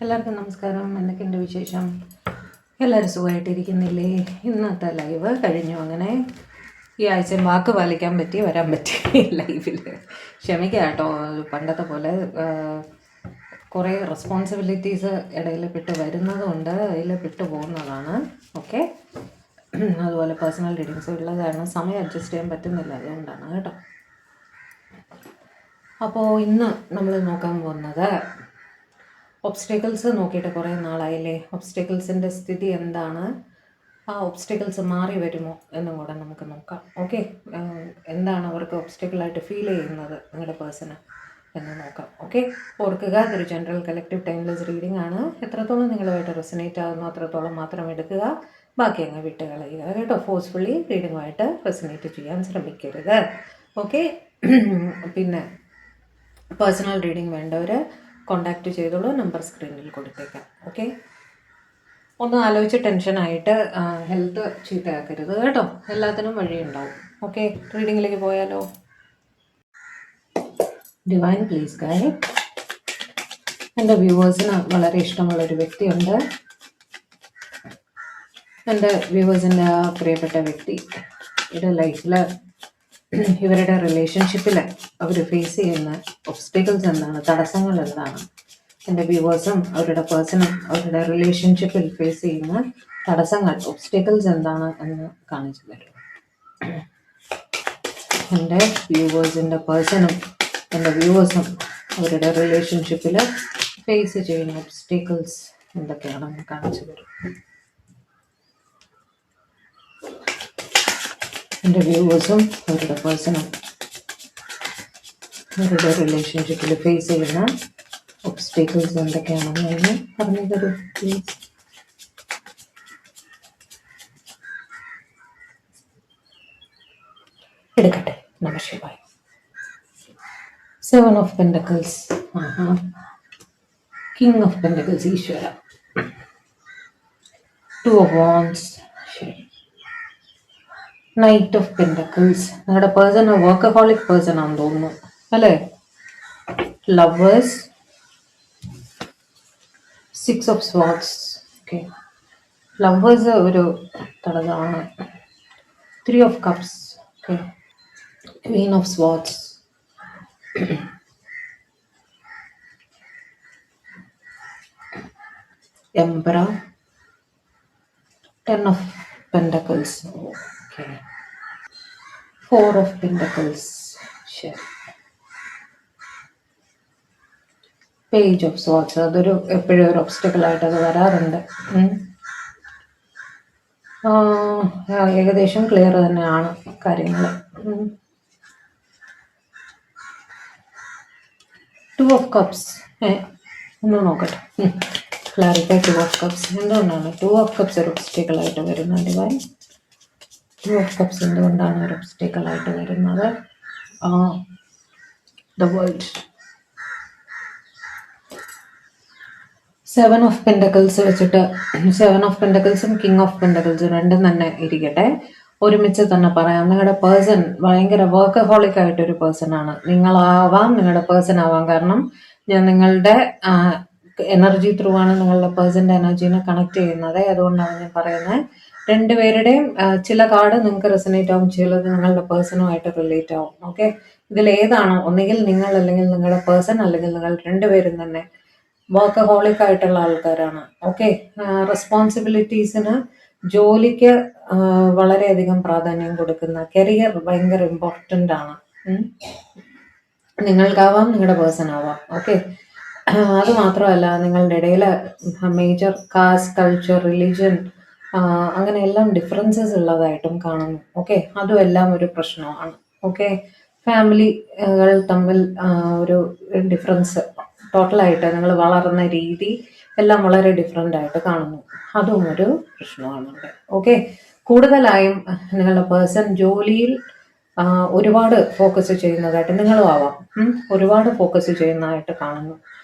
എല്ലാവർക്കും നമസ്കാരം. എന്തൊക്കെയുണ്ട് വിശേഷം? എല്ലാവരും സുഖമായിട്ടിരിക്കുന്നില്ലേ? ഇന്നത്തെ ലൈവ് കഴിഞ്ഞു. അങ്ങനെ ഈ ആഴ്ച വാക്ക് പാലിക്കാൻ പറ്റി വരാൻ പറ്റി ലൈവിൽ. ക്ഷമിക്കുക കേട്ടോ, പണ്ടത്തെ പോലെ കുറേ റെസ്പോൺസിബിലിറ്റീസ് ഇടയിൽ പെട്ട് വരുന്നതുകൊണ്ട് അതിൽ പെട്ടു പോകുന്നതാണ്. ഓക്കെ, അതുപോലെ പേഴ്സണൽ റീഡിങ്സ് ഉള്ളത് കാരണം സമയം അഡ്ജസ്റ്റ് ചെയ്യാൻ പറ്റുന്നില്ല, അതുകൊണ്ടാണ് കേട്ടോ. അപ്പോൾ ഇന്ന് നമ്മൾ നോക്കാൻ പോകുന്നത് ഒബ്സ്റ്റക്കിൾസ്. നോക്കിയിട്ട് കുറേ നാളായില്ലേ, ഒബ്സ്റ്റക്കിൾസിൻ്റെ സ്ഥിതി എന്താണ്, ആ ഒബ്സ്റ്റക്കിൾസ് മാറി വരുമോ എന്നും കൂടെ നമുക്ക് നോക്കാം. ഓക്കെ, എന്താണ് അവർക്ക് ഒബ്സ്റ്റക്കിളായിട്ട് ഫീൽ ചെയ്യുന്നത് നിങ്ങളുടെ പേഴ്സണ് എന്ന് നോക്കാം. ഓക്കെ, ഓർക്കുക, ഇതൊരു ജനറൽ കളക്റ്റീവ് ടൈംലെസ് റീഡിംഗ് ആണ്. എത്രത്തോളം നിങ്ങളുമായിട്ട് റെസനേറ്റ് ആകുന്നു അത്രത്തോളം മാത്രം എടുക്കുക, ബാക്കി അങ്ങ് വിട്ട് കളയുക കേട്ടോ. ഫോഴ്സ്ഫുള്ളി റീഡിങ്ങുമായിട്ട് റെസനേറ്റ് ചെയ്യാൻ ശ്രമിക്കരുത്. ഓക്കെ, പിന്നെ പേഴ്സണൽ റീഡിംഗ് വേണ്ടവർ കോണ്ടാക്ട് ചെയ്തോളൂ, നമ്പർ സ്ക്രീനിൽ കൊടുത്തേക്കാം. ഓക്കെ, ഒന്ന് ആലോചിച്ച് ടെൻഷനായിട്ട് ഹെൽത്ത് ചീത്തയാക്കരുത് കേട്ടോ, എല്ലാത്തിനും വഴിയുണ്ടാവും. ഓക്കെ, റീഡിങ്ങിലേക്ക് പോയാലോ? Divine please guide. എൻ്റെ വ്യൂവേഴ്സിന് വളരെ ഇഷ്ടമുള്ളൊരു വ്യക്തിയുണ്ട്. എൻ്റെ വ്യൂവേഴ്സിൻ്റെ ആ പ്രിയപ്പെട്ട വ്യക്തിയുടെ ലൈഫിൽ ഇവരുടെ റിലേഷൻഷിപ്പിൽ അവർ ഫേസ് ചെയ്യുന്ന ഒബ്സ്റ്റക്കിൾസ് എന്താണ്, തടസ്സങ്ങൾ എന്താണ്, എൻ്റെ വ്യൂവേഴ്സും അവരുടെ പേഴ്സണും അവരുടെ റിലേഷൻഷിപ്പിൽ ഫേസ് ചെയ്യുന്ന തടസ്സങ്ങൾ, ഒബ്സ്റ്റക്കിൾസ് എന്താണ് എന്ന് കാണിച്ചു തരും. എൻ്റെ വ്യൂവേഴ്സിൻ്റെ പേഴ്സണും എൻ്റെ വ്യൂവേഴ്സും അവരുടെ റിലേഷൻഷിപ്പിൽ ഫേസ് ചെയ്യുന്ന ഒബ്സ്റ്റക്കിൾസ് എന്തൊക്കെയാണെന്ന് കാണിച്ചു തരും. എൻ്റെ വ്യൂവേഴ്സും അവരുടെ പേഴ്സണും അവരുടെ റിലേഷൻഷിപ്പിൽ ഫേസ് ചെയ്യുന്ന ഒബ്സ്റ്റക്കിൾസ് എന്തൊക്കെയാണെന്ന് പറഞ്ഞു തരൂ പ്ലീസ്. എടുക്കട്ടെ. നമസ്കാരം. 7 of Pentacles, King of Pentacles, ഈശ്വര. 2 of Wands, ശരി. Knight of Pentacles, നിങ്ങളുടെ പേഴ്സൺ വർക്കഹോളിക് പേഴ്സൺ ആണെന്ന് തോന്നുന്നു അല്ലേ? Lovers, 6 of Swords, okay. Lovers ഒരു തടസ്സമാണ്. 3 of Cups, okay. Queen of Swords, Emperor, 10 of Pentacles, okay. 4 of Pentacles, ശരി. Page of Swords, അതൊരു എപ്പോഴും ഒരു ഒബ്സ്റ്റക്കിളായിട്ട് അത് വരാറുണ്ട്. ഏകദേശം ക്ലിയർ തന്നെയാണ് കാര്യങ്ങൾ. 2 of Cups, ഒന്ന് നോക്കട്ടെ, ക്ലാരിഫൈ. 2 of Cups എന്തുകൊണ്ടാണ് 2 of Cups ഒരു ഒബ്സ്റ്റക്കിളായിട്ട് വരുന്നത്? ഡിവൈൻ, 2 of Cups എന്തുകൊണ്ടാണ് ഒരു ഒബ്സ്റ്റക്കിളായിട്ട് വരുന്നത്? The World, 7 of Pentacles വെച്ചിട്ട് 7 of Pentaclesഉം King of Pentaclesഉം രണ്ടും തന്നെ ഇരിക്കട്ടെ, ഒരുമിച്ച് തന്നെ പറയാം. നിങ്ങളുടെ പേഴ്സൺ ഭയങ്കര വർക്കഹോളിക് ആയിട്ടൊരു പേഴ്സൺ ആണ്. നിങ്ങളാവാം, നിങ്ങളുടെ പേഴ്സൺ ആവാം. കാരണം ഞാൻ നിങ്ങളുടെ എനർജി ത്രൂ ആണ് നിങ്ങളുടെ പേഴ്സൻ്റെ എനർജീനെ കണക്ട് ചെയ്യുന്നത്. അതുകൊണ്ടാണ് ഞാൻ പറയുന്നത്. രണ്ടുപേരുടെയും ചില കാർഡ് നിങ്ങൾക്ക് റെസനേറ്റ് ആവും, ചിലത് നിങ്ങളുടെ പേഴ്സണുമായിട്ട് റിലേറ്റ് ആവും. ഓക്കെ, ഇതിലേതാണോ, ഒന്നുകിൽ നിങ്ങൾ അല്ലെങ്കിൽ നിങ്ങളുടെ പേഴ്സൺ അല്ലെങ്കിൽ നിങ്ങൾ രണ്ടുപേരും തന്നെ വർക്കഹോളിക് ആയിട്ടുള്ള ആൾക്കാരാണ്. ഓക്കെ, റെസ്പോൺസിബിലിറ്റീസിന്, ജോലിക്ക് വളരെയധികം പ്രാധാന്യം കൊടുക്കുന്ന, കരിയർ ഭയങ്കര ഇമ്പോർട്ടൻ്റ് ആണ്. നിങ്ങൾക്കാവാം, നിങ്ങളുടെ പേഴ്സൺ ആവാം. ഓക്കെ, അത് മാത്രമല്ല നിങ്ങളുടെ ഇടയിൽ മേജർ കാസ്റ്റ്, കൾച്ചർ, റിലീജിയൻ അങ്ങനെ എല്ലാം ഡിഫറൻസസ് ഉള്ളതായിട്ടും കാണുന്നു. ഓക്കെ, അതും എല്ലാം ഒരു പ്രശ്നമാണ്. ഓക്കെ, ഫാമിലികൾ തമ്മിൽ ഒരു ഡിഫറൻസ്, ടോട്ടലായിട്ട് നിങ്ങൾ വളർന്ന രീതി എല്ലാം വളരെ ഡിഫറെൻ്റ് ആയിട്ട് കാണുന്നു. അതും ഒരു പ്രശ്നമാണ് ഇവിടെ. ഓക്കെ, കൂടുതലായും നിങ്ങളുടെ പേഴ്സൺ ജോലിയിൽ ഒരുപാട് ഫോക്കസ് ചെയ്യുന്നതായിട്ട് നിങ്ങളും ആവാം, ഒരുപാട് ഫോക്കസ് ചെയ്യുന്നതായിട്ട് കാണുന്നു.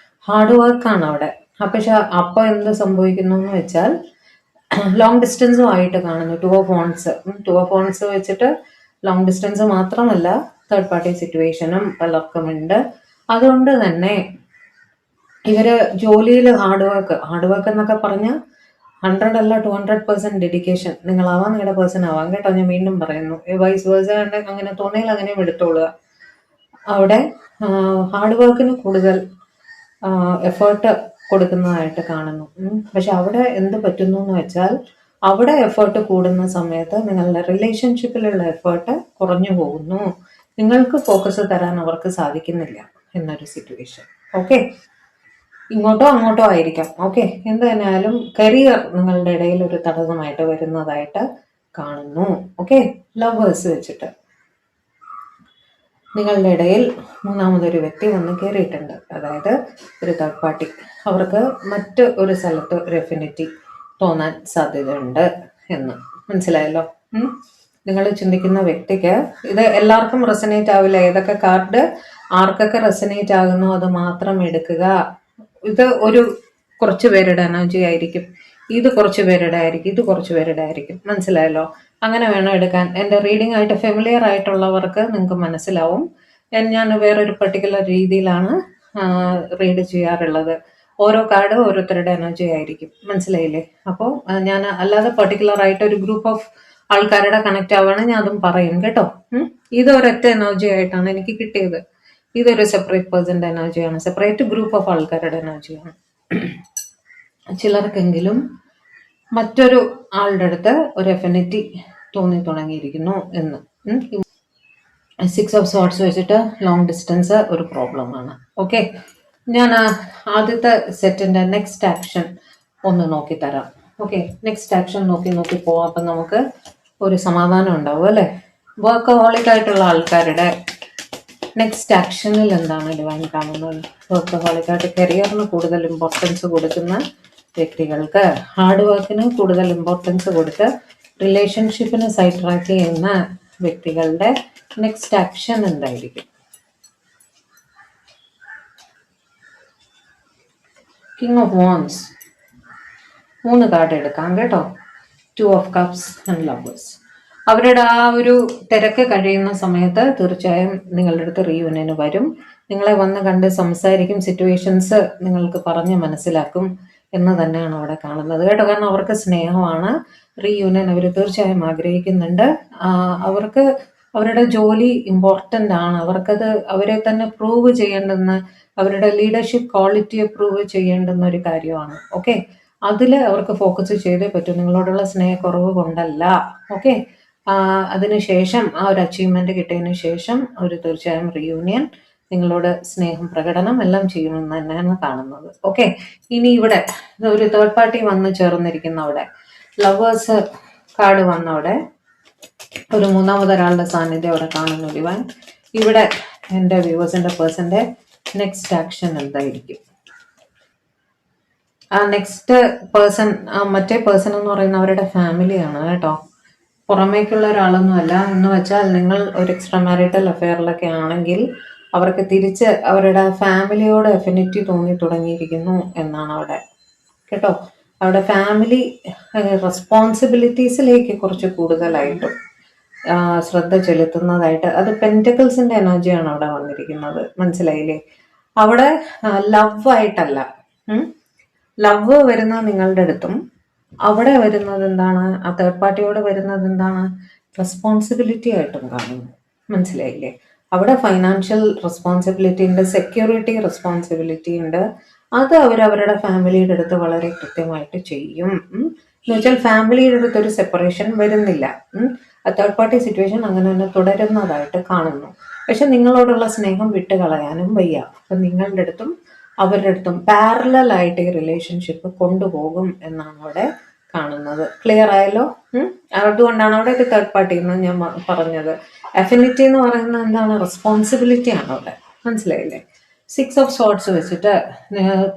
ഹാർഡ് വർക്കാണ് അവിടെ. പക്ഷെ അപ്പോൾ എന്ത് സംഭവിക്കുന്നു എന്ന് വെച്ചാൽ ലോങ് ഡിസ്റ്റൻസും ആയിട്ട് കാണുന്നു. 2 of Wands, 2 of Wands വെച്ചിട്ട് ലോങ് ഡിസ്റ്റൻസ് മാത്രമല്ല തേർഡ് പാർട്ടി സിറ്റുവേഷനും പലർക്കും ഉണ്ട്. അതുകൊണ്ട് തന്നെ ഇവര് ജോലിയിൽ ഹാർഡ് വർക്ക് എന്നൊക്കെ പറഞ്ഞാൽ 100 അല്ല 200% ഡെഡിക്കേഷൻ നിങ്ങളാവാം, നിങ്ങളുടെ പേഴ്സൺ ആവാം കേട്ടോ. ഞാൻ വീണ്ടും പറയുന്നു, വൈസ് വേഴ്സ അങ്ങനെ തോന്നിയാൽ അങ്ങനെ എടുത്തോളുക. അവിടെ ഹാർഡ് വർക്കിന് കൂടുതൽ എഫേർട്ട് കൊടുക്കുന്നതായിട്ട് കാണുന്നു. പക്ഷെ അവിടെ എന്ത് പറ്റുന്നു എന്ന് വെച്ചാൽ, അവിടെ എഫേർട്ട് കൂടുന്ന സമയത്ത് നിങ്ങളുടെ റിലേഷൻഷിപ്പിലുള്ള എഫേർട്ട് കുറഞ്ഞു പോകുന്നു. നിങ്ങൾക്ക് ഫോക്കസ് തരാൻ അവർക്ക് സാധിക്കുന്നില്ല എന്നൊരു സിറ്റുവേഷൻ. ഓക്കെ, ഇങ്ങോട്ടോ അങ്ങോട്ടോ ആയിരിക്കാം. ഓക്കെ, എന്ത് തന്നെയായാലും കരിയർ നിങ്ങളുടെ ഇടയിൽ ഒരു തടസ്സമായിട്ട് വരുന്നതായിട്ട് കാണുന്നു. ഓക്കെ, ലവേഴ്സ് വെച്ചിട്ട് നിങ്ങളുടെ ഇടയിൽ മൂന്നാമതൊരു വ്യക്തി വന്ന് കയറിയിട്ടുണ്ട്, അതായത് ഒരു തേർഡ് പാർട്ടി. അവർക്ക് മറ്റ് ഒരു സ്ഥലത്ത് ഒരു എഫിനിറ്റി തോന്നാൻ സാധ്യതയുണ്ട് എന്ന് മനസ്സിലായല്ലോ. നിങ്ങൾ ചിന്തിക്കുന്ന വ്യക്തിക്ക് ഇത് എല്ലാവർക്കും റെസനേറ്റ് ആവില്ല. ഏതൊക്കെ കാർഡ് ആർക്കൊക്കെ റെസനേറ്റ് ആകുന്നോ അത് മാത്രം എടുക്കുക. ഇത് ഒരു കുറച്ച് പേരുടെ എനർജി ആയിരിക്കും, ഇത് കുറച്ച് പേരുടെ ആയിരിക്കും, ഇത് കുറച്ച് പേരുടെ ആയിരിക്കും. മനസ്സിലായല്ലോ? അങ്ങനെ വേണം എടുക്കാൻ. എൻ്റെ റീഡിംഗ് ആയിട്ട് ഫെമിലിയർ ആയിട്ടുള്ളവർക്ക് നിങ്ങൾക്ക് മനസ്സിലാവും. ഞാൻ വേറൊരു പർട്ടിക്കുലർ രീതിയിലാണ് റീഡ് ചെയ്യാറുള്ളത്. ഓരോ കാർഡ് ഓരോരുത്തരുടെ എനർജി ആയിരിക്കും. മനസ്സിലായില്ലേ? അപ്പോൾ ഞാൻ അല്ലാതെ പർട്ടിക്കുലർ ആയിട്ട് ഒരു ഗ്രൂപ്പ് ഓഫ് ആൾക്കാരുടെ കണക്റ്റ് ആവുകയാണെങ്കിൽ ഞാൻ അതും പറയും കേട്ടോ. ഇത് ഒരൊറ്റ എനർജി ആയിട്ടാണ് എനിക്ക് കിട്ടിയത്. ഇതൊരു സെപ്പറേറ്റ് പേഴ്സൻ്റെ എനർജിയാണ്, സെപ്പറേറ്റ് ഗ്രൂപ്പ് ഓഫ് ആൾക്കാരുടെ എനർജിയാണ്. ചിലർക്കെങ്കിലും മറ്റൊരു ആളുടെ അടുത്ത് ഒരു എഫിനിറ്റി തോന്നി തുടങ്ങിയിരിക്കുന്നു എന്ന്. 6 ഓഫ് സോർട്സ് വെച്ചിട്ട് ലോങ് ഡിസ്റ്റൻസ് ഒരു പ്രോബ്ലമാണ്. ഓക്കെ, ഞാൻ ആദ്യത്തെ സെറ്റിൻ്റെ നെക്സ്റ്റ് ആക്ഷൻ ഒന്ന് നോക്കി തരാം. ഓക്കെ, നെക്സ്റ്റ് ആക്ഷൻ നോക്കി പോവാം. അപ്പം നമുക്ക് ഒരു സമാധാനം ഉണ്ടാവും അല്ലേ. വർക്കഹോളിക് ആയിട്ടുള്ള ആൾക്കാരുടെ നെക്സ്റ്റ് ആക്ഷനിൽ എന്താണ് ഡിവൈൻ കാണുന്നത്? വർക്കഹോളിക് ആയിട്ട് കരിയറിന് കൂടുതൽ ഇമ്പോർട്ടൻസ് കൊടുക്കുന്ന വ്യക്തികൾക്ക്, ഹാർഡ് വർക്കിന് കൂടുതൽ ഇമ്പോർട്ടൻസ് കൊടുത്ത് റിലേഷൻഷിപ്പിന് സൈഡ് ട്രാക്ക് ചെയ്യുന്ന വ്യക്തികളുടെ നെക്സ്റ്റ് ആക്ഷൻ എന്തായിരിക്കും? കിങ് ഓഫ് വാൻസ്, 3 കാർഡ് എടുക്കാം കേട്ടോ. 2 ഓഫ് കപ്സ് ആൻഡ് ലവേഴ്സ്. അവരുടെ ആ ഒരു തിരക്ക് കഴിയുന്ന സമയത്ത് തീർച്ചയായും നിങ്ങളുടെ അടുത്ത് റീയൂണിയന് വരും. നിങ്ങളെ വന്ന് കണ്ട് സംസാരിക്കും, സിറ്റുവേഷൻസ് നിങ്ങൾക്ക് പറഞ്ഞ് മനസ്സിലാക്കും എന്ന് തന്നെയാണ് അവിടെ കാണുന്നത് കേട്ടോ. കാരണം അവർക്ക് സ്നേഹമാണ്. റീയൂണിയൻ അവർ തീർച്ചയായും ആഗ്രഹിക്കുന്നുണ്ട്. അവർക്ക് അവരുടെ ജോലി ഇമ്പോർട്ടൻ്റ് ആണ്. അവർക്കത് അവരെ തന്നെ പ്രൂവ് ചെയ്യേണ്ടുന്ന, അവരുടെ ലീഡർഷിപ്പ് ക്വാളിറ്റിയെ പ്രൂവ് ചെയ്യേണ്ടുന്ന ഒരു കാര്യമാണ്. ഓക്കെ, അതിൽ അവർക്ക് ഫോക്കസ് ചെയ്തേ പറ്റൂ, നിങ്ങളോടുള്ള സ്നേഹക്കുറവ് കൊണ്ടല്ല. ഓക്കെ, അതിനുശേഷം ആ ഒരു അച്ചീവ്മെൻറ്റ് കിട്ടിയതിന് ശേഷം അവർ തീർച്ചയായും റീയൂണിയൻ, നിങ്ങളോട് സ്നേഹം പ്രകടനം എല്ലാം ചെയ്യുമെന്ന് തന്നെയാണ് കാണുന്നത്. ഓക്കെ, ഇനി ഇവിടെ ഒരു തേർഡ് പാർട്ടി വന്ന് ചേർന്നിരിക്കുന്ന അവിടെ ലവേഴ്സ് കാർഡ് വന്നവിടെ ഒരു മൂന്നാമതൊരാളുടെ സാന്നിധ്യം അവിടെ കാണുന്നു ഡിവൈൻ. ഇവിടെ എൻ്റെ വ്യൂവേഴ്സിൻ്റെ പേഴ്സൻ്റെ നെക്സ്റ്റ് ആക്ഷൻ എന്തായിരിക്കും? ആ നെക്സ്റ്റ് പേഴ്സൺ, മറ്റേ പേഴ്സൺ എന്ന് പറയുന്ന അവരുടെ ഫാമിലിയാണ് കേട്ടോ. പുറമേക്കുള്ള ഒരാളൊന്നുമല്ല. എന്ന് വെച്ചാൽ നിങ്ങൾ ഒരു എക്സ്ട്രാ മാരിറ്റൽ അഫെയറിലൊക്കെ ആണെങ്കിൽ അവർക്ക് തിരിച്ച് അവരുടെ ഫാമിലിയോട് എഫിനിറ്റി തോന്നി തുടങ്ങിയിരിക്കുന്നു എന്നാണ് അവിടെ കേട്ടോ. അവിടെ ഫാമിലി റെസ്പോൺസിബിലിറ്റീസിലേക്ക് കുറച്ച് കൂടുതലായിട്ടും ശ്രദ്ധ ചെലുത്തുന്നതായിട്ട്, അത് പെൻറ്റക്കിൾസിൻ്റെ എനർജിയാണ് അവിടെ വന്നിരിക്കുന്നത്. മനസ്സിലായില്ലേ? അവിടെ ലവ് ആയിട്ടല്ല, ലവ് വരുന്ന നിങ്ങളുടെ അടുത്തും അവിടെ വരുന്നത് എന്താണ്? ആ തേർഡ് പാർട്ടിയോട് വരുന്നത് എന്താണ്? റെസ്പോൺസിബിലിറ്റി ആയിട്ടും കാണുന്നു. മനസ്സിലായില്ലേ? അവിടെ ഫൈനാൻഷ്യൽ റെസ്പോൺസിബിലിറ്റി ഉണ്ട്, സെക്യൂരിറ്റി റെസ്പോൺസിബിലിറ്റി ഉണ്ട്. അത് അവരവരുടെ ഫാമിലിയുടെ അടുത്ത് വളരെ കൃത്യമായിട്ട് ചെയ്യും. എന്ന് വെച്ചാൽ ഫാമിലിയുടെ അടുത്ത് ഒരു സെപ്പറേഷൻ വരുന്നില്ല. ആ തേർഡ് പാർട്ടി സിറ്റുവേഷൻ അങ്ങനെ തന്നെ തുടരുന്നതായിട്ട് കാണുന്നു. പക്ഷെ നിങ്ങളോടുള്ള സ്നേഹം വിട്ടുകളയാനും വയ്യ. അപ്പം നിങ്ങളുടെ അടുത്തും അവരുടെ അടുത്തും പാരലലായിട്ട് ഈ റിലേഷൻഷിപ്പ് കൊണ്ടുപോകും എന്നാണ് അവിടെ കാണുന്നത്. ക്ലിയർ ആയല്ലോ? അതുകൊണ്ടാണ് അവിടെ ഒരു തേർഡ് പാർട്ടി എന്ന് ഞാൻ പറഞ്ഞത്. അഫിനിറ്റി എന്ന് പറയുന്നത് എന്താണ്? റെസ്പോൺസിബിലിറ്റി ആണ് അവിടെ. മനസ്സിലായില്ലേ? 6 ഓഫ് സോർട്സ് വെച്ചിട്ട്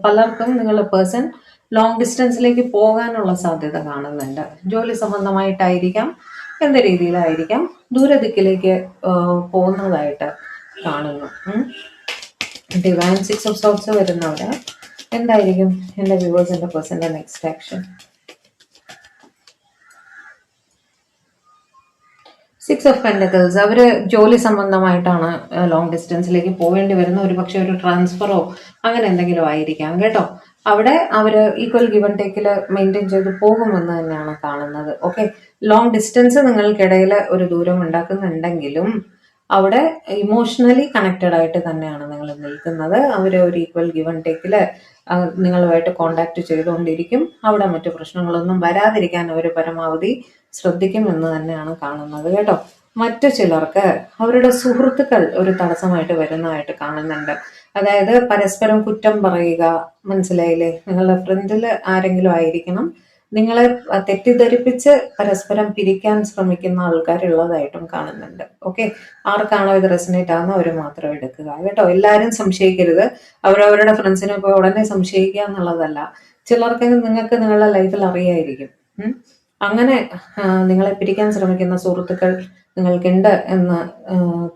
പലർക്കും നിങ്ങളുടെ പേഴ്സൺ ലോങ് ഡിസ്റ്റൻസിലേക്ക് പോകാനുള്ള സാധ്യത കാണുന്നുണ്ട്. ജോലി സംബന്ധമായിട്ടായിരിക്കാം, എന്ത് രീതിയിലായിരിക്കാം, ദൂരദിക്കിലേക്ക് പോകുന്നതായിട്ട് കാണുന്നു. ഡിവൈൻ 6 ഓഫ് സോർട്സ് വരുന്നവിടെ എന്തായിരിക്കും എൻ്റെ വ്യൂവേഴ്സിൻ്റെ പേഴ്സൻ്റെ next action? Six of pentacles, അവർ ജോലി സംബന്ധമായിട്ടാണ് ലോങ് ഡിസ്റ്റൻസിലേക്ക് പോകേണ്ടി വരുന്ന, ഒരു പക്ഷേ ഒരു ട്രാൻസ്ഫറോ അങ്ങനെ എന്തെങ്കിലും ആയിരിക്കാം കേട്ടോ. അവിടെ അവർ ഈക്വൽ ഗിവൺ ടേക്കിൽ മെയിൻറ്റെയിൻ ചെയ്ത് പോകുമെന്ന് തന്നെയാണ് കാണുന്നത്. ഓക്കെ, ലോങ് ഡിസ്റ്റൻസ് നിങ്ങൾക്കിടയിൽ ഒരു ദൂരം ഉണ്ടാക്കുന്നുണ്ടെങ്കിലും അവിടെ ഇമോഷണലി കണക്റ്റഡ് ആയിട്ട് തന്നെയാണ് നിങ്ങൾ നിൽക്കുന്നത്. അവർ ഒരു ഈക്വൽ ഗിവൺ ടേക്കിൽ നിങ്ങളുമായിട്ട് കോണ്ടാക്ട് ചെയ്തുകൊണ്ടിരിക്കും. അവിടെ മറ്റു പ്രശ്നങ്ങളൊന്നും വരാതിരിക്കാൻ അവർ പരമാവധി ശ്രദ്ധിക്കുമെന്ന് തന്നെയാണ് കാണുന്നത് കേട്ടോ. മറ്റു ചിലർക്ക് അവരുടെ സുഹൃത്തുക്കൾ ഒരു തടസ്സമായിട്ട് വരുന്നതായിട്ട് കാണുന്നുണ്ട്. അതായത് പരസ്പരം കുറ്റം പറയുക, മനസ്സിലായില്ലേ? നിങ്ങളുടെ ഫ്രണ്ടിൽ ആരെങ്കിലും ആയിരിക്കണം നിങ്ങളെ തെറ്റിദ്ധരിപ്പിച്ച് പരസ്പരം പിരിക്കാൻ ശ്രമിക്കുന്ന ആൾക്കാരുള്ളതായിട്ടും കാണുന്നുണ്ട്. ഓക്കെ, ആർക്കാണോ ഇത് റെസനേറ്റ് ആകുന്ന അവർ മാത്രം എടുക്കുക കേട്ടോ. എല്ലാവരും സംശയിക്കരുത്. അവരവരുടെ ഫ്രണ്ട്സിനെ പോയി ഉടനെ സംശയിക്കുക എന്നുള്ളതല്ല. ചിലർക്ക് നിങ്ങൾക്ക് നിങ്ങളുടെ ലൈഫിൽ അറിയായിരിക്കും. അങ്ങനെ നിങ്ങളെ പിരിക്കാൻ ശ്രമിക്കുന്ന സുഹൃത്തുക്കൾ നിങ്ങൾക്കുണ്ട് എന്ന്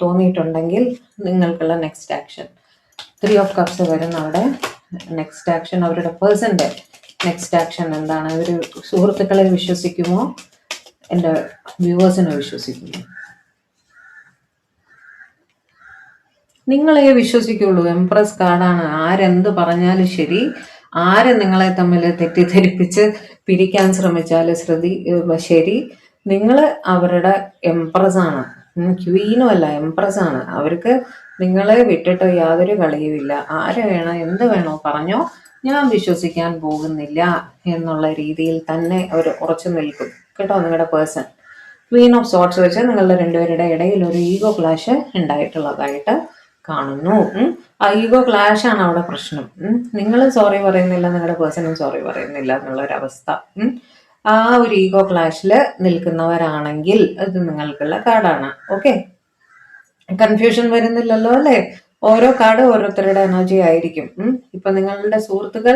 തോന്നിയിട്ടുണ്ടെങ്കിൽ നിങ്ങൾക്കുള്ള നെക്സ്റ്റ് ആക്ഷൻ 3 ഓഫ് കപ്സ് വരുന്ന അവിടെ നെക്സ്റ്റ് ആക്ഷൻ, അവരുടെ പേഴ്സന്റെ നെക്സ്റ്റ് ആക്ഷൻ എന്താണ്? ഇവർ സുഹൃത്തുക്കളെ വിശ്വസിക്കുമോ, എൻ്റെ വ്യൂവേഴ്സിനെ വിശ്വസിക്കുമോ? നിങ്ങളെ വിശ്വസിക്കുള്ളൂ. എംപ്രസ് കാർഡാണ്. ആരെന്ത് പറഞ്ഞാലും ശരി, ആര് നിങ്ങളെ തമ്മിൽ തെറ്റിദ്ധരിപ്പിച്ച് പിരിക്കാൻ ശ്രമിച്ചാൽ ശരി, നിങ്ങൾ അവരുടെ എംപ്രസ് ആണ്. ക്വീനും അല്ല, എംപ്രസ് ആണ്. അവർക്ക് നിങ്ങളെ വിട്ടിട്ട് യാതൊരു കളിയുമില്ല. ആര് വേണോ എന്ത് വേണോ പറഞ്ഞോ, ഞാൻ വിശ്വസിക്കാൻ പോകുന്നില്ല എന്നുള്ള രീതിയിൽ തന്നെ അവർ ഉറച്ചു നിൽക്കും കേട്ടോ. നിങ്ങളുടെ പേഴ്സൺ ക്വീൻ ഓഫ് സോർട്സ് വെച്ച് നിങ്ങളുടെ രണ്ടുപേരുടെ ഇടയിൽ ഒരു ഈഗോ ക്ലാഷ് ഉണ്ടായിട്ടുള്ളതായിട്ട് കാണുന്നു. ആ ഈഗോ ക്ലാഷ് ആണ് അവിടെ പ്രശ്നം. നിങ്ങൾ സോറി പറയുന്നില്ല, നിങ്ങളുടെ പേഴ്സണും സോറി പറയുന്നില്ല എന്നുള്ളൊരവസ്ഥ. ആ ഒരു ഈഗോ ക്ലാഷിൽ നിൽക്കുന്നവരാണെങ്കിൽ അത് നിങ്ങൾക്കുള്ള കാർഡാണ്. ഓക്കെ, കൺഫ്യൂഷൻ വരുന്നില്ലല്ലോ അല്ലേ? ഓരോ കാർഡ് ഓരോരുത്തരുടെ എനർജി ആയിരിക്കും. ഇപ്പൊ നിങ്ങളുടെ സുഹൃത്തുക്കൾ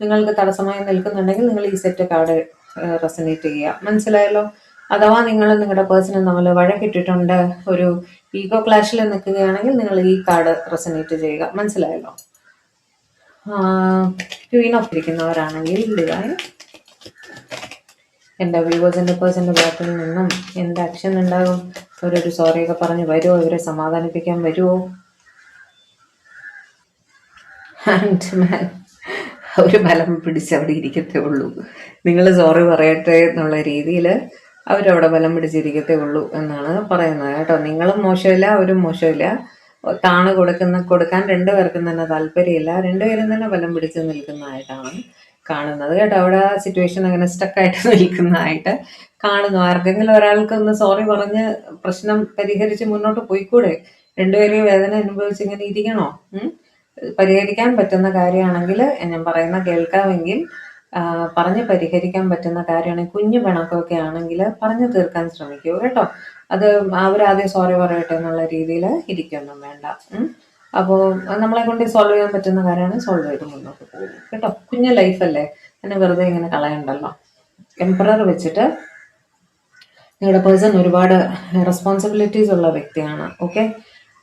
നിങ്ങൾക്ക് തടസ്സമായി നിൽക്കുന്നുണ്ടെങ്കിൽ നിങ്ങൾ ഈ സെറ്റ് കാർഡ് റെസനേറ്റ് ചെയ്യുക. മനസ്സിലായല്ലോ? അഥവാ നിങ്ങൾ നിങ്ങളുടെ പേഴ്സണും തമ്മിൽ വഴക്കിട്ടിട്ടുണ്ട്, ഒരു ഈഗോ ക്ലാഷിൽ നിൽക്കുകയാണെങ്കിൽ നിങ്ങൾ ഈ കാർഡ് റെസനേറ്റ് ചെയ്യുക. മനസ്സിലായല്ലോ? ക്വീൻ ഓഫ് ഇരിക്കുന്നവരാണെങ്കിൽ ഡിവൈൻ, എൻ്റെ വ്യൂവേഴ്സിൻ്റെ പേഴ്സൻ്റെ ഭാഗത്തിൽ നിന്നും എന്ത് ആക്ഷൻ ഉണ്ടാകും? അവരൊരു സോറിയൊക്കെ പറഞ്ഞ് വരുമോ? ഇവരെ സമാധാനിപ്പിക്കാൻ വരുമോ? ഹാൻഡ്മാൻ അവർ ബലം പിടിച്ച് അവിടെ ഇരിക്കത്തേ ഉള്ളൂ. നിങ്ങൾ സോറി പറയട്ടെ എന്നുള്ള രീതിയിൽ അവരവിടെ ബലം പിടിച്ചിരിക്കത്തേ ഉള്ളൂ എന്നാണ് പറയുന്നത് കേട്ടോ. നിങ്ങളും മോശമില്ല, അവരും മോശമില്ല. താണ് കൊടുക്കാൻ രണ്ടുപേർക്കും തന്നെ താല്പര്യമില്ല. രണ്ടുപേരും തന്നെ ബലം പിടിച്ച് നിൽക്കുന്നതായിട്ടാണ് കാണുന്നത് കേട്ടോ. അവിടെ ആ സിറ്റുവേഷൻ അങ്ങനെ സ്റ്റക്കായിട്ട് നിൽക്കുന്നതായിട്ട് കാണുന്നു. ആർക്കെങ്കിലും ഒരാൾക്ക് ഒന്ന് സോറി പറഞ്ഞ് പ്രശ്നം പരിഹരിച്ച് മുന്നോട്ട് പോയിക്കൂടെ? രണ്ടുപേരെയും വേദന അനുഭവിച്ച് ഇങ്ങനെ ഇരിക്കണോ? പരിഹരിക്കാൻ പറ്റുന്ന കാര്യമാണെങ്കിൽ ഞാൻ പറയുന്ന കേൾക്കാമെങ്കിൽ പറഞ്ഞ് പരിഹരിക്കാൻ പറ്റുന്ന കാര്യമാണെങ്കിൽ, കുഞ്ഞു പിണക്കമൊക്കെ ആണെങ്കിൽ പറഞ്ഞു തീർക്കാൻ ശ്രമിക്കൂ കേട്ടോ. അത് അവരാദ്യം സോറി പറയട്ടെ എന്നുള്ള രീതിയിൽ ഇരിക്കൊന്നും വേണ്ട. അപ്പോൾ നമ്മളെ കൊണ്ട് സോൾവ് ചെയ്യാൻ പറ്റുന്ന കാര്യമാണ് സോൾവ് ചെയ്ത് മുന്നോട്ട് പോകും കേട്ടോ. കുഞ്ഞു ലൈഫല്ലേ, എന്നെ വെറുതെ ഇങ്ങനെ കളയണ്ടല്ലോ. എംപറർ വെച്ചിട്ട് നിങ്ങളുടെ പേഴ്സൺ ഒരുപാട് റെസ്പോൺസിബിലിറ്റീസ് ഉള്ള വ്യക്തിയാണ്. ഓക്കെ,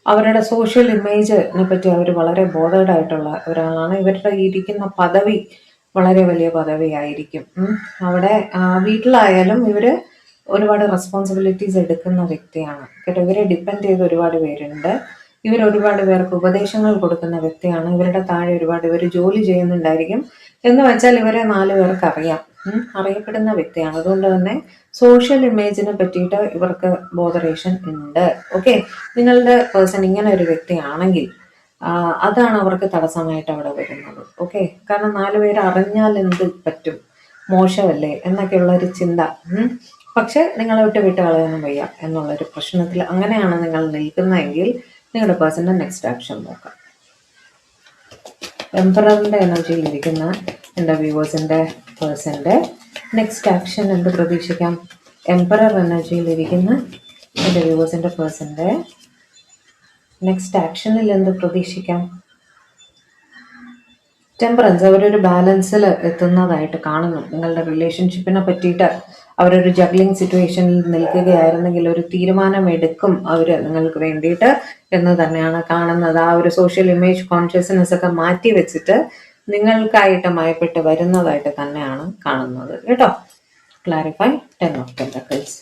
അവരുടെ സോഷ്യൽ ഇമേജിനെ പറ്റി അവർ വളരെ ബോധേഡ് ആയിട്ടുള്ള ഒരാളാണ്. ഇവരുടെ ഇരിക്കുന്ന പദവി വളരെ വലിയ പദവിയായിരിക്കും. അവിടെ വീട്ടിലായാലും ഇവർ ഒരുപാട് റെസ്പോൺസിബിലിറ്റീസ് എടുക്കുന്ന വ്യക്തിയാണ് കേട്ടോ. ഇവരെ ഡിപ്പെൻഡ് ചെയ്ത് ഒരുപാട് പേരുണ്ട്. ഇവർ ഒരുപാട് പേർക്ക് ഉപദേശങ്ങൾ കൊടുക്കുന്ന വ്യക്തിയാണ്. ഇവരുടെ താഴെ ഒരുപാട് ഇവർ ജോലി ചെയ്യുന്നുണ്ടായിരിക്കും. എന്ന് വെച്ചാൽ ഇവരെ 4 പേർക്ക് അറിയപ്പെടുന്ന വ്യക്തിയാണ്. അതുകൊണ്ട് തന്നെ സോഷ്യൽ ഇമേജിനെ പറ്റിയിട്ട് ഇവർക്ക് ബോധറേഷൻ ഉണ്ട്. ഓക്കെ, നിങ്ങളുടെ പേഴ്സൺ ഇങ്ങനെ ഒരു വ്യക്തിയാണെങ്കിൽ അതാണ് അവർക്ക് തടസ്സമായിട്ട് അവിടെ വരുന്നത്. ഓക്കെ, കാരണം 4 പേര് അറിഞ്ഞാൽ എന്ത് പറ്റും, മോശമല്ലേ എന്നൊക്കെയുള്ള ഒരു ചിന്ത. പക്ഷെ നിങ്ങളെ വിട്ട് കളയാനും വയ്യ എന്നുള്ളൊരു പ്രശ്നത്തിൽ അങ്ങനെയാണ് നിങ്ങൾ നിൽക്കുന്നതെങ്കിൽ നിങ്ങളുടെ പേഴ്സൻ്റെ നെക്സ്റ്റ് ആക്ഷൻ നോക്കാം. എംപററിൻ്റെ എനർജിയിൽ ഇരിക്കുന്ന എൻ്റെ വ്യൂവേഴ്സിൻ്റെ പേഴ്സൻ്റെ നെക്സ്റ്റ് ആക്ഷൻ എന്ത് പ്രതീക്ഷിക്കാം? എംപറർ എനർജിയിൽ ഇരിക്കുന്ന എൻ്റെ വ്യൂവേഴ്സിൻ്റെ പേഴ്സൻ്റെ നെക്സ്റ്റ് ആക്ഷനിൽ എന്ത് പ്രതീക്ഷിക്കാം? ടെമ്പറൻസ്, അവരൊരു ബാലൻസിൽ എത്തുന്നതായിട്ട് കാണുന്നു. നിങ്ങളുടെ റിലേഷൻഷിപ്പിനെ പറ്റിയിട്ട് അവരൊരു ജഗ്ലിംഗ് സിറ്റുവേഷനിൽ നിൽക്കുകയായിരുന്നെങ്കിൽ ഒരു തീരുമാനം എടുക്കും അവർ നിങ്ങൾക്ക് വേണ്ടിയിട്ട് എന്ന് തന്നെയാണ് കാണുന്നത്. ആ ഒരു സോഷ്യൽ ഇമേജ് കോൺഷ്യസ്നെസ് ഒക്കെ മാറ്റി വെച്ചിട്ട് നിങ്ങൾക്കായിട്ട് മയപ്പെട്ട് വരുന്നതായിട്ട് തന്നെയാണ് കാണുന്നത് കേട്ടോ. Clarify 10 of pentacles.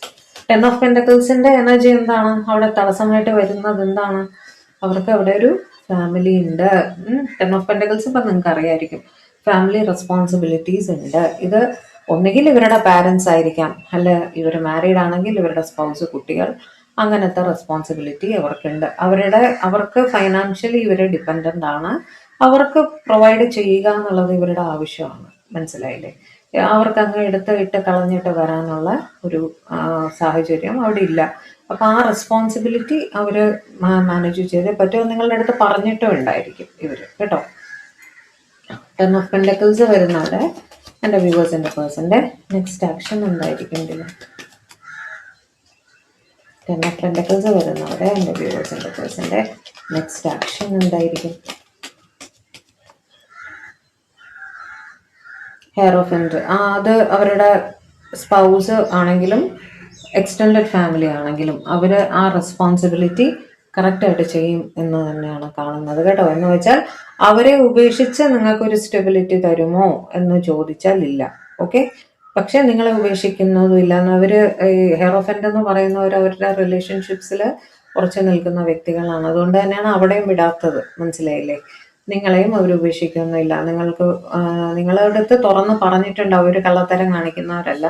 Ten of പെൻഡക്കിൾസിന്റെ എനർജി എന്താണ്? അവിടെ തടസ്സമായിട്ട് വരുന്നത് എന്താണ്? അവർക്ക് അവിടെ ഒരു ഫാമിലി ഉണ്ട്. ടെൻ ഓഫ് പെൻഡക്കിൾസ് ഇപ്പം നിങ്ങൾക്ക് അറിയായിരിക്കും, ഫാമിലി റെസ്പോൺസിബിലിറ്റീസ് ഉണ്ട്. ഇത് ഒന്നുകിൽ ഇവരുടെ പാരൻസ് ആയിരിക്കാം, അല്ല ഇവർ മാരീഡ് ആണെങ്കിൽ ഇവരുടെ സ്പൗസ്, കുട്ടികൾ, അങ്ങനത്തെ റെസ്പോൺസിബിലിറ്റി അവർക്കുണ്ട്. അവർക്ക് ഫൈനാൻഷ്യലി ഇവർ ഡിപ്പെൻഡൻ്റ് ആണ്. അവർക്ക് പ്രൊവൈഡ് ചെയ്യുക എന്നുള്ളത് ഇവരുടെ ആവശ്യമാണ്. മനസ്സിലായില്ലേ? അവർക്ക് അങ്ങ് ഇട്ട് കളഞ്ഞിട്ട് വരാനുള്ള ഒരു സാഹചര്യം അവിടെ ഇല്ല. അപ്പം ആ റെസ്പോൺസിബിലിറ്റി അവർ മാനേജ് ചെയ്തേ പറ്റുമോ. നിങ്ങളുടെ അടുത്ത് പറഞ്ഞിട്ടും ഉണ്ടായിരിക്കും ഇവർ, കേട്ടോ. ടെൻ ഓഫ് പെൻഡക്കിൾസ് വരുന്നവിടെ എൻ്റെ വ്യൂവേഴ്സിൻ്റെ പേഴ്സൻ്റെ നെക്സ്റ്റ് ആക്ഷൻ എന്തായിരിക്കും ഇതിൽ? ടെൻ ഓഫ് പെൻഡക്കിൾസ് വരുന്നവിടെ എൻ്റെ വ്യൂവേഴ്സിൻ്റെ പേഴ്സൻ്റെ നെക്സ്റ്റ് ആക്ഷൻ എന്തായിരിക്കും? ഹെയറോഫൻറ്റ്, അത് അവരുടെ സ്പൗസ് ആണെങ്കിലും എക്സ്റ്റെൻഡഡ് ഫാമിലി ആണെങ്കിലും അവർ ആ റെസ്പോൺസിബിലിറ്റി കറക്റ്റായിട്ട് ചെയ്യും എന്ന് തന്നെയാണ് കാണുന്നത്, കേട്ടോ. എന്ന് വെച്ചാൽ അവരെ ഉപേക്ഷിച്ച് നിങ്ങൾക്കൊരു സ്റ്റെബിലിറ്റി തരുമോ എന്ന് ചോദിച്ചാൽ ഇല്ല. ഓക്കെ, പക്ഷെ നിങ്ങളെ ഉപേക്ഷിക്കുന്നതും ഇല്ല. അവർ ഹെയറോഫൻറ്റ് എന്ന് പറയുന്നവർ അവരുടെ റിലേഷൻഷിപ്സിൽ ഉറച്ചു നിൽക്കുന്ന വ്യക്തികളാണ്. അതുകൊണ്ട് തന്നെയാണ് അവിടെയും വിടാത്തത്. മനസ്സിലായില്ലേ? നിങ്ങളെയും അവർ ഉപേക്ഷിക്കൊന്നുമില്ല. നിങ്ങളുടെ അടുത്ത് തുറന്ന് പറഞ്ഞിട്ടുണ്ടാവും. അവർ കള്ളത്തരം കാണിക്കുന്നവരല്ല.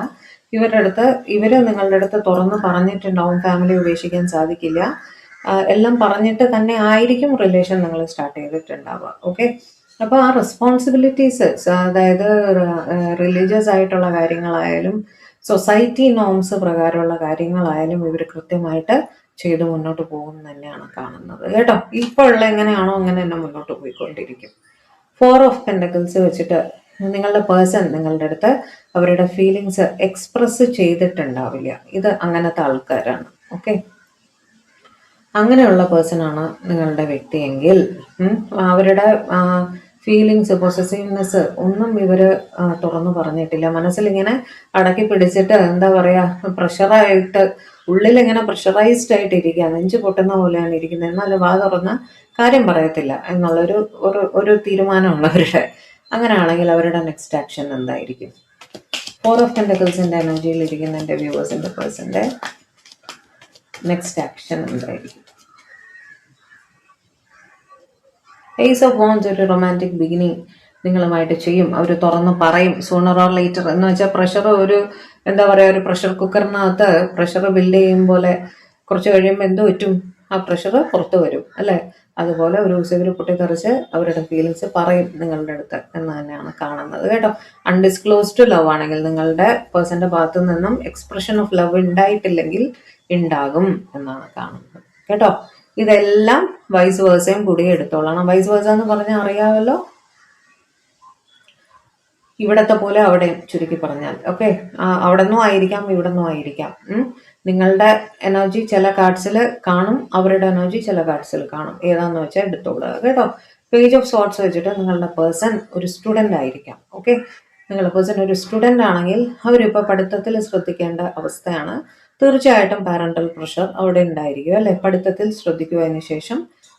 ഇവർ നിങ്ങളുടെ അടുത്ത് തുറന്ന് പറഞ്ഞിട്ടുണ്ടാവും ഫാമിലി ഉപേക്ഷിക്കാൻ സാധിക്കില്ല. എല്ലാം പറഞ്ഞിട്ട് തന്നെ ആയിരിക്കും റിലേഷൻ നിങ്ങൾ സ്റ്റാർട്ട് ചെയ്തിട്ടുണ്ടാവുക. ഓക്കെ, അപ്പോൾ ആ റെസ്പോൺസിബിലിറ്റീസ്, അതായത് റിലീജിയസ് ആയിട്ടുള്ള കാര്യങ്ങളായാലും സൊസൈറ്റി നോംസ് പ്രകാരമുള്ള കാര്യങ്ങളായാലും ഇവർ കൃത്യമായിട്ട് ചെയ്ത് മുന്നോട്ട് പോകും തന്നെയാണ് കാണുന്നത്, കേട്ടോ. ഇപ്പോൾ ഉള്ള എങ്ങനെയാണോ അങ്ങനെ തന്നെ മുന്നോട്ട് പോയിക്കൊണ്ടിരിക്കും. 4 ഓഫ് പെൻഡക്കിൾസ് വെച്ചിട്ട് നിങ്ങളുടെ പേഴ്സൺ നിങ്ങളുടെ അടുത്ത് അവരുടെ ഫീലിങ്സ് എക്സ്പ്രസ് ചെയ്തിട്ടുണ്ടാവില്ല. ഇത് അങ്ങനത്തെ ആൾക്കാരാണ്. ഓക്കെ, അങ്ങനെയുള്ള പേഴ്സണാണ് നിങ്ങളുടെ വ്യക്തിയെങ്കിൽ അവരുടെ ഫീലിങ്സ്, പൊസസീവ്നെസ് ഒന്നും ഇവർ തുറന്നു പറഞ്ഞിട്ടില്ല. മനസ്സിലിങ്ങനെ അടക്കി പിടിച്ചിട്ട് എന്താ പറയുക, പ്രഷറായിട്ട് ഉള്ളിലിങ്ങനെ പ്രഷറൈസ്ഡ് ആയിട്ട് ഇരിക്കുക, നെഞ്ച് പൊട്ടുന്ന പോലെയാണ് ഇരിക്കുന്നത്. എന്നാൽ വാ തുറന്ന് കാര്യം പറയത്തില്ല എന്നുള്ളൊരു ഒരു തീരുമാനമാണ് അവരുടെ. അങ്ങനെയാണെങ്കിൽ അവരുടെ നെക്സ്റ്റ് ആക്ഷൻ എന്തായിരിക്കും? 4 ഓഫ് പെൻഡക്കിൾസിൻ്റെ എനർജിയിൽ ഇരിക്കുന്ന എൻ്റെ വ്യൂവേഴ്സിൻ്റെ പേഴ്സൻ്റെ നെക്സ്റ്റ് ആക്ഷൻ എന്തായിരിക്കും? ഏസ് ഓഫ് വാൻഡ്സ് ഒരു റൊമാൻറ്റിക് ബിഗിനിങ് നിങ്ങളുമായിട്ട് ചെയ്യും. അവർ തുറന്ന് പറയും സൂണർ ഓർ ലേറ്റർ. എന്ന് വെച്ചാൽ പ്രഷർ എന്താ പറയുക, ഒരു പ്രഷർ കുക്കറിനകത്ത് പ്രഷർ ബിൽഡ് ചെയ്യും പോലെ കുറച്ച് കഴിയുമ്പോൾ എന്ത് പറ്റും, ആ പ്രഷർ പുറത്ത് വരും അല്ലേ? അതുപോലെ ഒരു ദിവസം ഇവർ പൊട്ടിത്തെറിച്ച് അവരുടെ ഫീലിങ്സ് പറയും നിങ്ങളുടെ അടുത്ത് എന്ന് തന്നെയാണ് കാണുന്നത്, കേട്ടോ. അൺഡിസ്ക്ലോസ്ഡ് ലവ് ആണെങ്കിൽ നിങ്ങളുടെ പേഴ്സൻ്റെ ഭാഗത്തു നിന്നും എക്സ്പ്രഷൻ ഓഫ് ലവ് ഉണ്ടായിട്ടില്ലെങ്കിൽ ഉണ്ടാകും എന്നാണ് കാണുന്നത്, കേട്ടോ. ഇതെല്ലാം വൈസ് വേഴ്സയും കൂടി എടുത്തോളണം. വൈസ് വേഴ്സ എന്ന് പറഞ്ഞാൽ അറിയാമല്ലോ, ഇവിടത്തെ പോലെ അവിടെ ചുരുക്കി പറഞ്ഞാൽ. ഓക്കെ, അവിടെ നിന്നും ആയിരിക്കാം, ഇവിടെ നിന്നും ആയിരിക്കാം. നിങ്ങളുടെ എനർജി ചില കാർഡ്സിൽ കാണും, അവരുടെ എനർജി ചില കാർഡ്സിൽ കാണും. ഏതാന്ന് വെച്ചാൽ എടുത്തോളുക, കേട്ടോ. പേജ് ഓഫ് സോർട്സ് വെച്ചിട്ട് നിങ്ങളുടെ പേഴ്സൺ ഒരു സ്റ്റുഡൻ്റ് ആയിരിക്കാം. ഓക്കെ, നിങ്ങളുടെ പേഴ്സൺ ഒരു സ്റ്റുഡൻ്റ് ആണെങ്കിൽ അവരിപ്പോൾ പഠിത്തത്തിൽ ശ്രദ്ധിക്കേണ്ട അവസ്ഥയാണ്. തീർച്ചയായിട്ടും പാരന്റൽ പ്രഷർ അവിടെ ഉണ്ടായിരിക്കും അല്ലേ? പഠിത്തത്തിൽ ശ്രദ്ധിക്കുക, അതിന് ശേഷം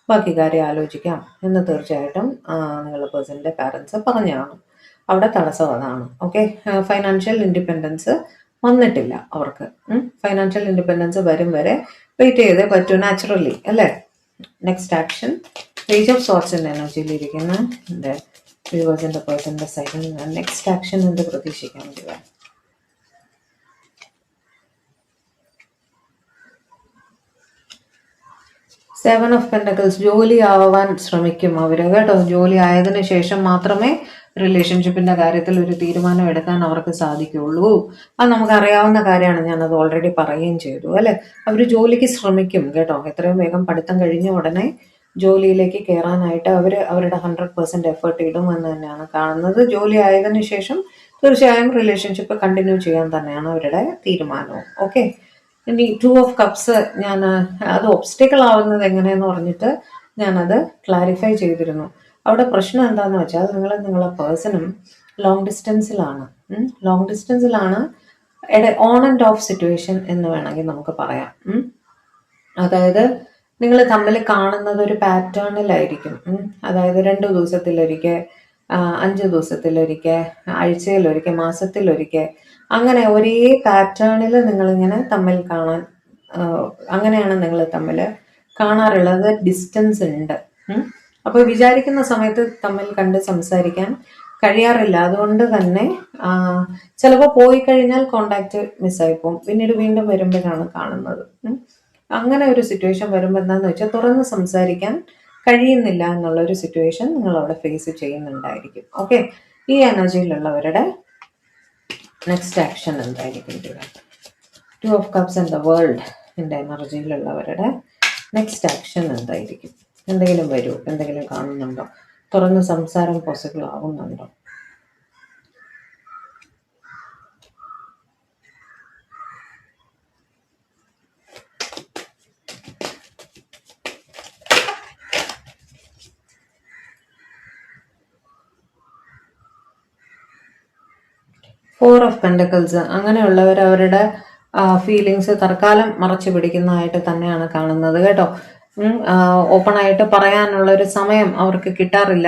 ബാക്കി കാര്യം ആലോചിക്കാം എന്ന് തീർച്ചയായിട്ടും നിങ്ങളുടെ പേഴ്സൻ്റെ പാരൻസ് പറഞ്ഞു കാണും. അവിടെ തടസ്സം അതാണ്. ഓക്കെ, ഫൈനാൻഷ്യൽ ഇൻഡിപെൻഡൻസ് വന്നിട്ടില്ല അവർക്ക്. ഫൈനാൻഷ്യൽ ഇൻഡിപെൻഡൻസ് വരും വരെ വെയിറ്റ് ചെയ്തേ പറ്റൂ, നാച്ചുറലി അല്ലേ? നെക്സ്റ്റ് ആക്ഷൻ, പേജ് ഓഫ് സോർട്സിൻ്റെ എനർജിയിലിരിക്കുന്ന എൻ്റെ വ്യൂവേഴ്സിൻ്റെ പേഴ്സൻ്റെ സൈഡിൽ നിന്ന് നെക്സ്റ്റ് ആക്ഷൻ എന്ത് പ്രതീക്ഷിക്കാൻ പറ്റുക? 7 ഓഫ് പെൻഡക്കിൾസ്, ജോലി ആവാൻ ശ്രമിക്കും അവർ, കേട്ടോ. ജോലി ആയതിനു ശേഷം മാത്രമേ റിലേഷൻഷിപ്പിൻ്റെ കാര്യത്തിൽ ഒരു തീരുമാനം എടുക്കാൻ അവർക്ക് സാധിക്കുകയുള്ളൂ. അത് നമുക്കറിയാവുന്ന കാര്യമാണ്, ഞാനത് ഓൾറെഡി പറയുകയും ചെയ്തു അല്ലേ. അവർ ജോലിക്ക് ശ്രമിക്കും, കേട്ടോ. എത്രയും വേഗം പഠിത്തം കഴിഞ്ഞ ഉടനെ ജോലിയിലേക്ക് കയറാനായിട്ട് അവരുടെ 100% എഫേർട്ട് ഇടും എന്ന് തന്നെയാണ് കാണുന്നത്. ജോലി ആയതിനു ശേഷം തീർച്ചയായും റിലേഷൻഷിപ്പ് കണ്ടിന്യൂ ചെയ്യാൻ തന്നെയാണ് അവരുടെ തീരുമാനവും. ഓക്കെ, ഇനി 2 ഓഫ് കപ്സ്, ഞാൻ അത് ഒബ്സ്റ്റക്കിൾ ആവുന്നത് എങ്ങനെയെന്ന് പറഞ്ഞിട്ട് ഞാനത് ക്ലാരിഫൈ ചെയ്തിരുന്നു. അവിടെ പ്രശ്നം എന്താണെന്ന് വെച്ചാൽ നിങ്ങളെ പേഴ്സണും ലോങ് ഡിസ്റ്റൻസിലാണ്. ഓൺ ആൻഡ് ഓഫ് സിറ്റുവേഷൻ എന്ന് വേണമെങ്കിൽ നമുക്ക് പറയാം. അതായത് നിങ്ങൾ തമ്മിൽ കാണുന്നത് ഒരു പാറ്റേണിലായിരിക്കും. അതായത് 2 ദിവസത്തിലൊരിക്കൽ, 5 ദിവസത്തിലൊരിക്കൽ, ആഴ്ചയിലൊരിക്കൽ, മാസത്തിലൊരിക്കൽ, അങ്ങനെ ഒരേ പാറ്റേണിൽ നിങ്ങളിങ്ങനെ തമ്മിൽ കാണാൻ അങ്ങനെയാണ് നിങ്ങൾ തമ്മിൽ കാണാറുള്ളത്. ഡിസ്റ്റൻസ് ഉണ്ട്. അപ്പോൾ വിചാരിക്കുന്ന സമയത്ത് തമ്മിൽ കണ്ട് സംസാരിക്കാൻ കഴിയാറില്ല. അതുകൊണ്ട് തന്നെ ചിലപ്പോൾ പോയി കഴിഞ്ഞാൽ കോണ്ടാക്ട് മിസ്സായി പോകും. പിന്നീട് വീണ്ടും വരുമ്പോഴാണ് കാണുന്നത്. അങ്ങനെ ഒരു സിറ്റുവേഷൻ വരുമ്പോൾ എന്താണെന്ന് വെച്ചാൽ തുറന്ന് സംസാരിക്കാൻ കഴിയുന്നില്ല എന്നുള്ളൊരു സിറ്റുവേഷൻ നിങ്ങൾ അവിടെ ഫേസ് ചെയ്യുന്നുണ്ടായിരിക്കും. ഓക്കെ, ഈ എനർജിയിലുള്ളവരുടെ നെക്സ്റ്റ് ആക്ഷൻ എന്തായിരിക്കും? 2 of Cups and the World എനർജിയിലുള്ളവരുടെ നെക്സ്റ്റ് ആക്ഷൻ എന്തായിരിക്കും? എന്തെങ്കിലും വരൂ, എന്തെങ്കിലും കാണുന്നുണ്ടോ? തുറന്ന് സംസാരം പോസിബിൾ ആവുന്നുണ്ടോ? Four of Pentacles. അങ്ങനെയുള്ളവർ അവരുടെ ഫീലിങ്സ് തൽക്കാലം മറച്ചു പിടിക്കുന്നതായിട്ട് തന്നെയാണ് കാണുന്നത് കേട്ടോ. ഓപ്പൺ ആയിട്ട് പറയാനുള്ള ഒരു സമയം അവർക്ക് കിട്ടാറില്ല.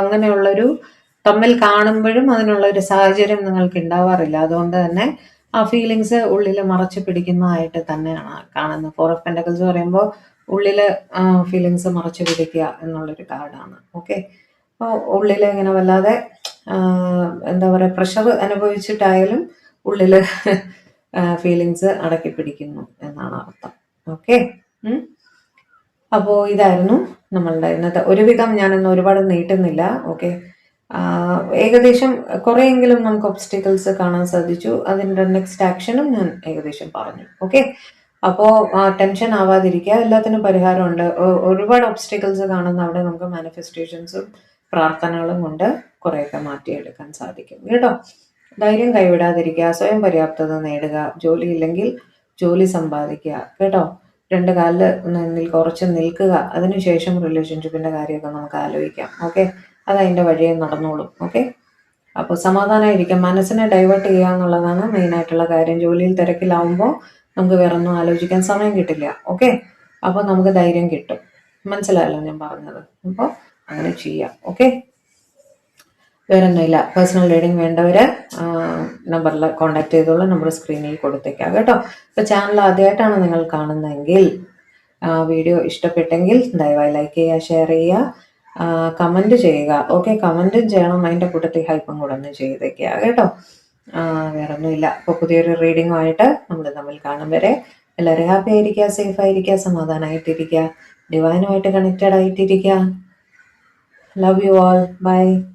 അങ്ങനെയുള്ളൊരു തമ്മിൽ കാണുമ്പോഴും അതിനുള്ള ഒരു സാഹചര്യം നിങ്ങൾക്ക് ഉണ്ടാവാറില്ല. അതുകൊണ്ട് തന്നെ ആ ഫീലിങ്സ് ഉള്ളിൽ മറച്ചു പിടിക്കുന്നതായിട്ട് തന്നെയാണ് കാണുന്നത്. 4 of Pentacles പറയുമ്പോൾ ഉള്ളിൽ ഫീലിങ്സ് മറച്ചു പിടിക്കുക എന്നുള്ളൊരു കാർഡാണ്. ഓക്കെ, അപ്പോൾ ഉള്ളിൽ ഇങ്ങനെ വല്ലാതെ എന്താ പറയുക, പ്രഷർ അനുഭവിച്ചിട്ടായാലും ഉള്ളിൽ ഫീലിങ്സ് അടക്കി പിടിക്കുന്നു എന്നാണ് അർത്ഥം. ഓക്കെ, അപ്പോൾ ഇതായിരുന്നു നമ്മളുടെ ഇന്നത്തെ. ഒരുവിധം ഞാനിന്ന് ഒരുപാട് നീട്ടുന്നില്ല. ഓക്കെ, ഏകദേശം കുറേയെങ്കിലും നമുക്ക് ഒബ്സ്റ്റിക്കിൾസ് കാണാൻ സാധിച്ചു. അതിൻ്റെ നെക്സ്റ്റ് ആക്ഷനും ഞാൻ ഏകദേശം പറഞ്ഞു. ഓക്കെ, അപ്പോൾ ടെൻഷൻ ആവാതിരിക്കുക. എല്ലാത്തിനും പരിഹാരമുണ്ട്. ഒരുപാട് ഒബ്സ്റ്റിക്കിൾസ് കാണുന്ന അവിടെ നമുക്ക് മാനിഫെസ്റ്റേഷൻസും പ്രാർത്ഥനകളും കൊണ്ട് കുറേയൊക്കെ മാറ്റിയെടുക്കാൻ സാധിക്കും കേട്ടോ. ധൈര്യം കൈവിടാതിരിക്കുക, സ്വയം പര്യാപ്തത നേടുക, ജോലി ഇല്ലെങ്കിൽ ജോലി സമ്പാദിക്കുക കേട്ടോ. 2 കാലിൽ കുറച്ച് നിൽക്കുക. അതിനുശേഷം റിലേഷൻഷിപ്പിൻ്റെ കാര്യമൊക്കെ നമുക്ക് ആലോചിക്കാം. ഓക്കെ, അതതിൻ്റെ വഴിയെ നടന്നോളും. ഓക്കെ, അപ്പോൾ സമാധാനമായിരിക്കാം. മനസ്സിനെ ഡൈവേർട്ട് ചെയ്യുക എന്നുള്ളതാണ് മെയിനായിട്ടുള്ള കാര്യം. ജോലിയിൽ തിരക്കിലാവുമ്പോൾ നമുക്ക് വേറെ ഒന്നും ആലോചിക്കാൻ സമയം കിട്ടില്ല. ഓക്കെ, അപ്പോൾ നമുക്ക് ധൈര്യം കിട്ടും. മനസ്സിലായല്ലോ ഞാൻ പറഞ്ഞത്? അപ്പോൾ അങ്ങനെ ചെയ്യാം. ഓക്കെ, വേറെ ഒന്നുമില്ല. പേഴ്സണൽ റീഡിംഗ് വേണ്ടവർ നമ്പറിൽ കോൺടാക്ട് ചെയ്തോളൂ. നമ്പർ സ്ക്രീനിൽ കൊടുത്തേക്കാം കേട്ടോ. ഇപ്പോൾ ചാനൽ ആദ്യമായിട്ടാണ് നിങ്ങൾ കാണുന്നതെങ്കിൽ, വീഡിയോ ഇഷ്ടപ്പെട്ടെങ്കിൽ ദയവായി ലൈക്ക് ചെയ്യുക, ഷെയർ ചെയ്യുക, കമൻറ്റ് ചെയ്യുക. ഓക്കെ, കമൻറ്റും ചെയ്യണം. അതിൻ്റെ കൂട്ടത്തിൽ ഹൈപ്പും കൂടെ ഒന്ന് ചെയ്തേക്കുക കേട്ടോ. വേറെ ഒന്നുമില്ല. അപ്പോൾ പുതിയൊരു റീഡിങ്ങുമായിട്ട് നമ്മൾ തമ്മിൽ കാണും വരെ എല്ലാവരും ഹാപ്പി ആയിരിക്കുക, സേഫ് ആയിരിക്കുക, സമാധാനമായിട്ടിരിക്കുക, ഡിവൈനുമായിട്ട് കണക്റ്റഡ് ആയിട്ടിരിക്കുക. Love you all. Bye.